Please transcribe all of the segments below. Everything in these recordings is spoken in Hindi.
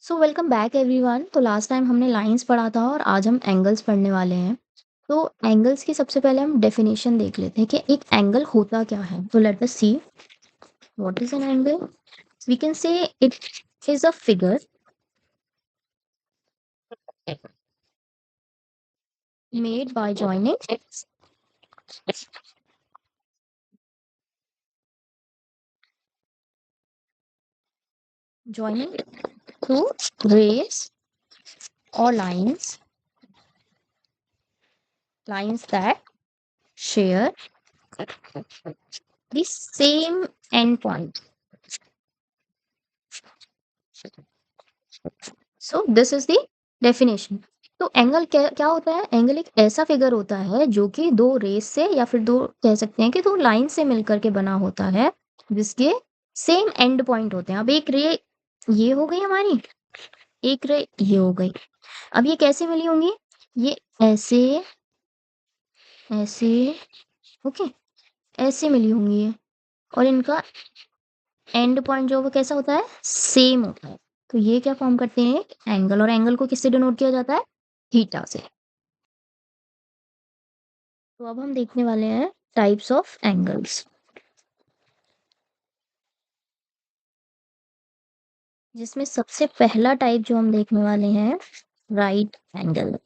So welcome back everyone. तो लास्ट टाइम हमने लाइंस पढ़ा था और आज हम एंगल्स पढ़ने वाले हैं। तो एंगल्स की सबसे पहले हम डेफिनेशन देख लेते हैं कि एक एंगल होता क्या है। तो let us see what is an angle. We can say it is a figure made by joining two rays or lines that share the same endpoint. So this is the definition. तो एंगल क्या क्या होता है? एंगल एक ऐसा फिगर होता है जो कि दो रेस से या फिर दो कह सकते हैं कि दो लाइन से मिलकर के बना होता है, जिसके सेम एंड पॉइंट होते हैं। अब एक रे ये हो गई हमारी, एक रे ये हो गई। अब ये कैसे मिली होंगी? ये ऐसे ऐसे, ओके, ऐसे मिली होंगी ये। और इनका एंड पॉइंट जो वो कैसा होता है? सेम होता है। तो ये क्या फॉर्म करते हैं? एंगल। और एंगल को किससे डिनोट किया जाता है? थीटा से। तो अब हम देखने वाले हैं टाइप्स ऑफ एंगल्स, जिसमें सबसे पहला टाइप जो हम देखने वाले हैं, राइट एंगल।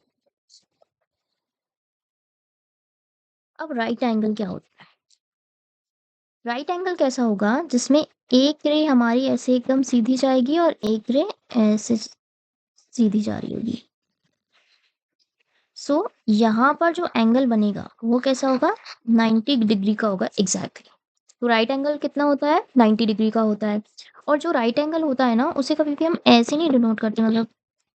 अब राइट एंगल क्या होता है? राइट एंगल कैसा होगा? जिसमें एक रे हमारी ऐसे एकदम सीधी जाएगी और एक रे ऐसे सीधी जा रही होगी। सो यहाँ पर जो एंगल बनेगा वो कैसा होगा? 90 डिग्री का होगा एग्जैक्टली। तो राइट एंगल कितना होता है? 90 डिग्री का होता है। और जो राइट एंगल होता है ना, उसे कभी भी हम ऐसे नहीं डिनोट करते, मतलब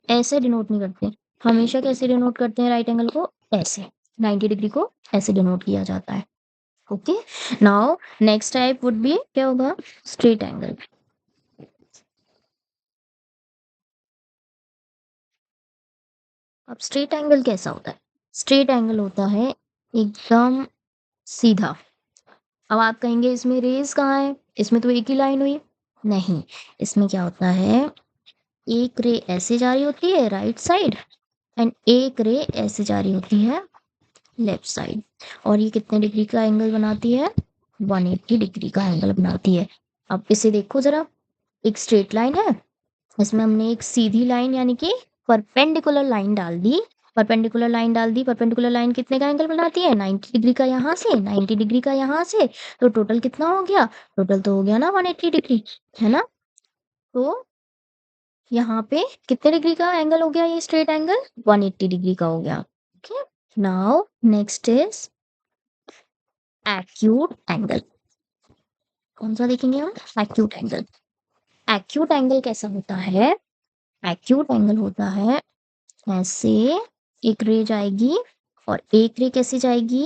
ऐसे डिनोट नहीं करते। हमेशा कैसे डिनोट करते हैं राइट एंगल को? ऐसे। 90 डिग्री को ऐसे डिनोट किया जाता है। Okay, now next type would be क्या होगा? Straight angle. अब स्ट्रेट एंगल कैसा होता है? स्ट्रेट एंगल होता है एकदम सीधा। अब आप कहेंगे इसमें रेज कहाँ है, इसमें तो एक ही लाइन हुई। नहीं, इसमें क्या होता है? एक रे ऐसे जा रही होती है राइट साइड एंड एक रे ऐसे जा रही होती है लेफ्ट साइड। और ये कितने डिग्री का एंगल बनाती है? 180 डिग्री का एंगल बनाती है। अब इसे देखो जरा, एक स्ट्रेट लाइन है, इसमें हमने एक सीधी लाइन यानी कि परपेंडिकुलर लाइन डाल दी। परपेंडिकुलर लाइन कितने का एंगल बनाती है? 90 डिग्री का यहाँ से, 90 डिग्री का यहाँ से। तो टोटल कितना हो गया? टोटल तो हो गया ना 180 डिग्री, है ना? तो यहाँ पे कितने डिग्री का एंगल हो गया? ये स्ट्रेट एंगल 180 डिग्री का हो गया। Okay, now next is acute angle. कौन सा देखेंगे हम? Acute angle. एक्यूट एंगल कैसा होता है? एक्यूट एंगल होता है ऐसे, एक रे जाएगी और एक रे कैसे जाएगी?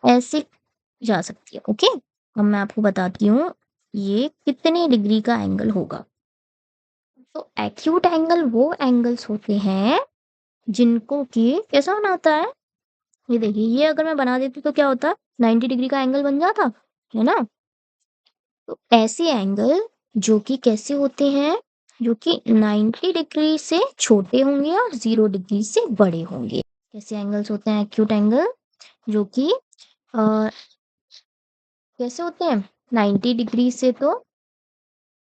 ऐसे जा सकती है। ओके, अब मैं आपको बताती हूँ ये कितने डिग्री का एंगल होगा। तो एक्यूट एंगल वो एंगल्स होते हैं जिनको कि कैसा बनाता है? ये देखिए, ये अगर मैं बना देती तो क्या होता? 90 डिग्री का एंगल बन जाता, है ना? तो ऐसे एंगल जो कि कैसे होते हैं? जो कि 90 डिग्री से छोटे होंगे और 0 डिग्री से बड़े होंगे। कैसे एंगल्स होते हैं एक्यूट एंगल? जो कि अ, कैसे होते हैं? 90 डिग्री से तो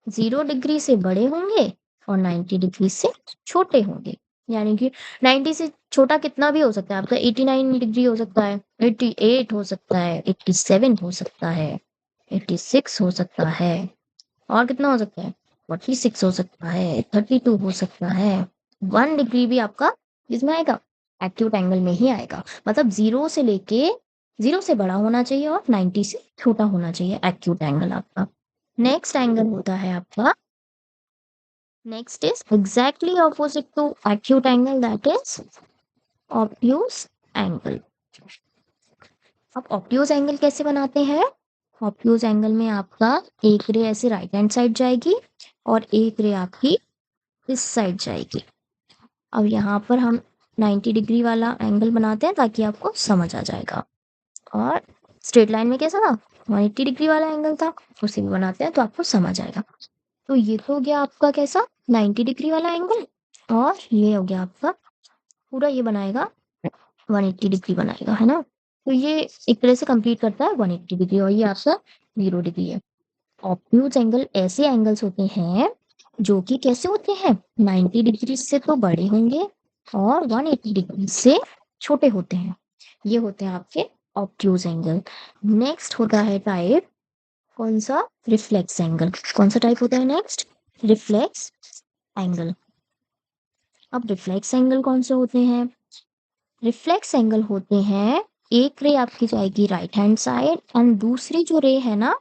0 डिग्री से बड़े होंगे और 90 डिग्री से छोटे होंगे। यानी कि 90 से छोटा कितना भी हो सकता है आपका, 89 डिग्री हो सकता है, 88 हो सकता है, 87 हो सकता है, 86 हो सकता है, और कितना हो सकता है? 46 हो सकता है, 32 हो सकता है। 1 डिग्री भी आपका इसमें आएगा, एक्यूट एंगल में ही आएगा। मतलब 0 से बड़ा होना चाहिए और 90 से छोटा होना चाहिए एक्यूट एंगल आपका। नेक्स्ट एंगल होता है आपका, next is exactly opposite to acute angle, that is obtuse angle. अब ऑब्ट्यूज एंगल कैसे बनाते हैं? ऑब्ट्यूज एंगल में आपका एक रे ऐसे राइट हैंड साइड जाएगी और एक रे आपकी इस साइड जाएगी। अब यहाँ पर हम 90 डिग्री वाला एंगल बनाते हैं ताकि आपको समझ आ जाएगा। और स्ट्रेट लाइन में कैसा था? 180 डिग्री वाला एंगल था, उसे भी बनाते हैं तो आपको समझ आएगा। तो ये तो हो गया आपका कैसा? 90 डिग्री वाला एंगल, और ये हो गया आपका पूरा, ये बनाएगा 180 डिग्री बनाएगा, है ना। तो ये एक तरह से कंप्लीट करता है 180 डिग्री, और ये आपका 0 डिग्री है। ऑब्ट्यूज एंगल ऐसे एंगल्स होते हैं जो कि कैसे होते हैं, 90 डिग्री से तो बड़े होंगे और 180 डिग्री से छोटे होते हैं। ये होते हैं आपके ऑब्ट्यूज एंगल। नेक्स्ट होता है टाइप, कौन सा, रिफ्लेक्स एंगल। कौन सा टाइप होता है नेक्स्ट, रिफ्लेक्स एंगल। अब रिफ्लेक्स एंगल कौन से होते हैं, रिफ्लेक्स एंगल होते हैं, एक रे आपकी जाएगी राइट हैंड साइड एंड दूसरी जो रे है ना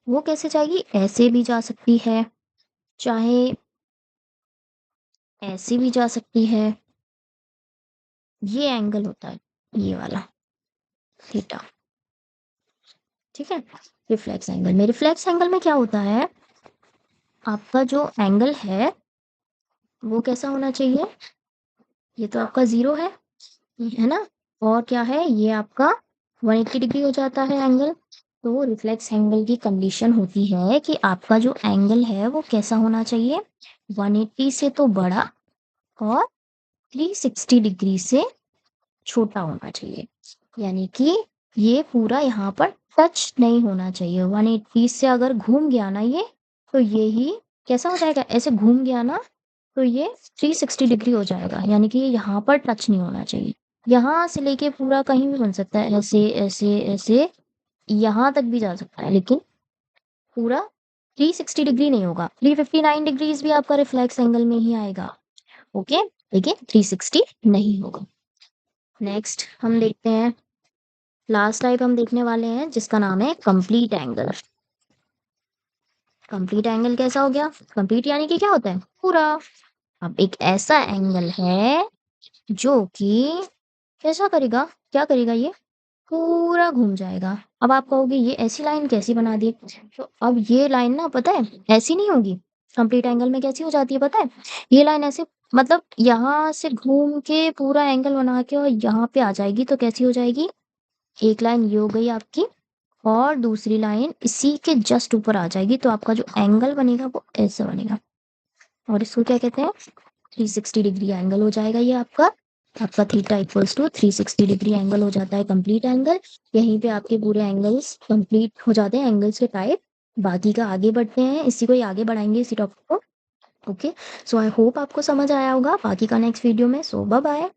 वो कैसे जाएगी, ऐसे भी जा सकती है, चाहे ऐसे भी जा सकती है। ये एंगल होता है ये वाला, थीटा। ठीक है, रिफ्लेक्स एंगल में, रिफ्लेक्स एंगल में क्या होता है, आपका जो एंगल है वो कैसा होना चाहिए, ये तो आपका 0 है ना, और क्या है, ये आपका 180 डिग्री हो जाता है एंगल। तो रिफ्लेक्स एंगल की कंडीशन होती है कि आपका जो एंगल है वो कैसा होना चाहिए, 180 से तो बड़ा और 360 डिग्री से छोटा होना चाहिए। यानी कि ये पूरा यहाँ पर टच नहीं होना चाहिए, 180 से अगर घूम गया ना ये, तो ये ही कैसा हो जाएगा, ऐसे घूम गया ना तो ये 360 डिग्री हो जाएगा, यानी कि ये यहाँ पर टच नहीं होना चाहिए। यहाँ से लेके पूरा कहीं भी बन सकता है, ऐसे ऐसे ऐसे यहाँ तक भी जा सकता है, लेकिन पूरा 360 डिग्री नहीं होगा। 359 डिग्रीज भी आपका रिफ्लेक्स एंगल में ही आएगा, ओके, लेकिन 360 नहीं होगा। नेक्स्ट हम देखते हैं, लास्ट टाइप हम देखने वाले हैं जिसका नाम है कंप्लीट एंगल। कंप्लीट एंगल कैसा हो गया, कंप्लीट यानी कि क्या होता है, पूरा। अब एक ऐसा एंगल है जो कि कैसा करेगा, क्या करेगा, ये पूरा घूम जाएगा। अब आप कहोगे ये ऐसी लाइन कैसी बना दी, तो अब ये लाइन ना पता है ऐसी नहीं होगी, कंप्लीट एंगल में कैसी हो जाती है पता है, ये लाइन ऐसे, मतलब यहाँ से घूम के पूरा एंगल बना के और यहाँ पे आ जाएगी, तो कैसी हो जाएगी, एक लाइन ये हो गई आपकी और दूसरी लाइन इसी के जस्ट ऊपर आ जाएगी, तो आपका जो एंगल बनेगा वो ऐसा बनेगा, और इसको क्या कहते हैं, 360 डिग्री एंगल हो जाएगा ये आपका। आपका theta equals to 360 degree angle हो जाता है कंप्लीट एंगल। यहीं पे आपके पूरे एंगल्स कंप्लीट हो जाते हैं, एंगल्स के टाइप। बाकी का आगे बढ़ते हैं, इसी को ही आगे बढ़ाएंगे इसी टॉपिक को। ओके, सो आई होप आपको समझ आया होगा, बाकी का नेक्स्ट वीडियो में। सो बाय बाय।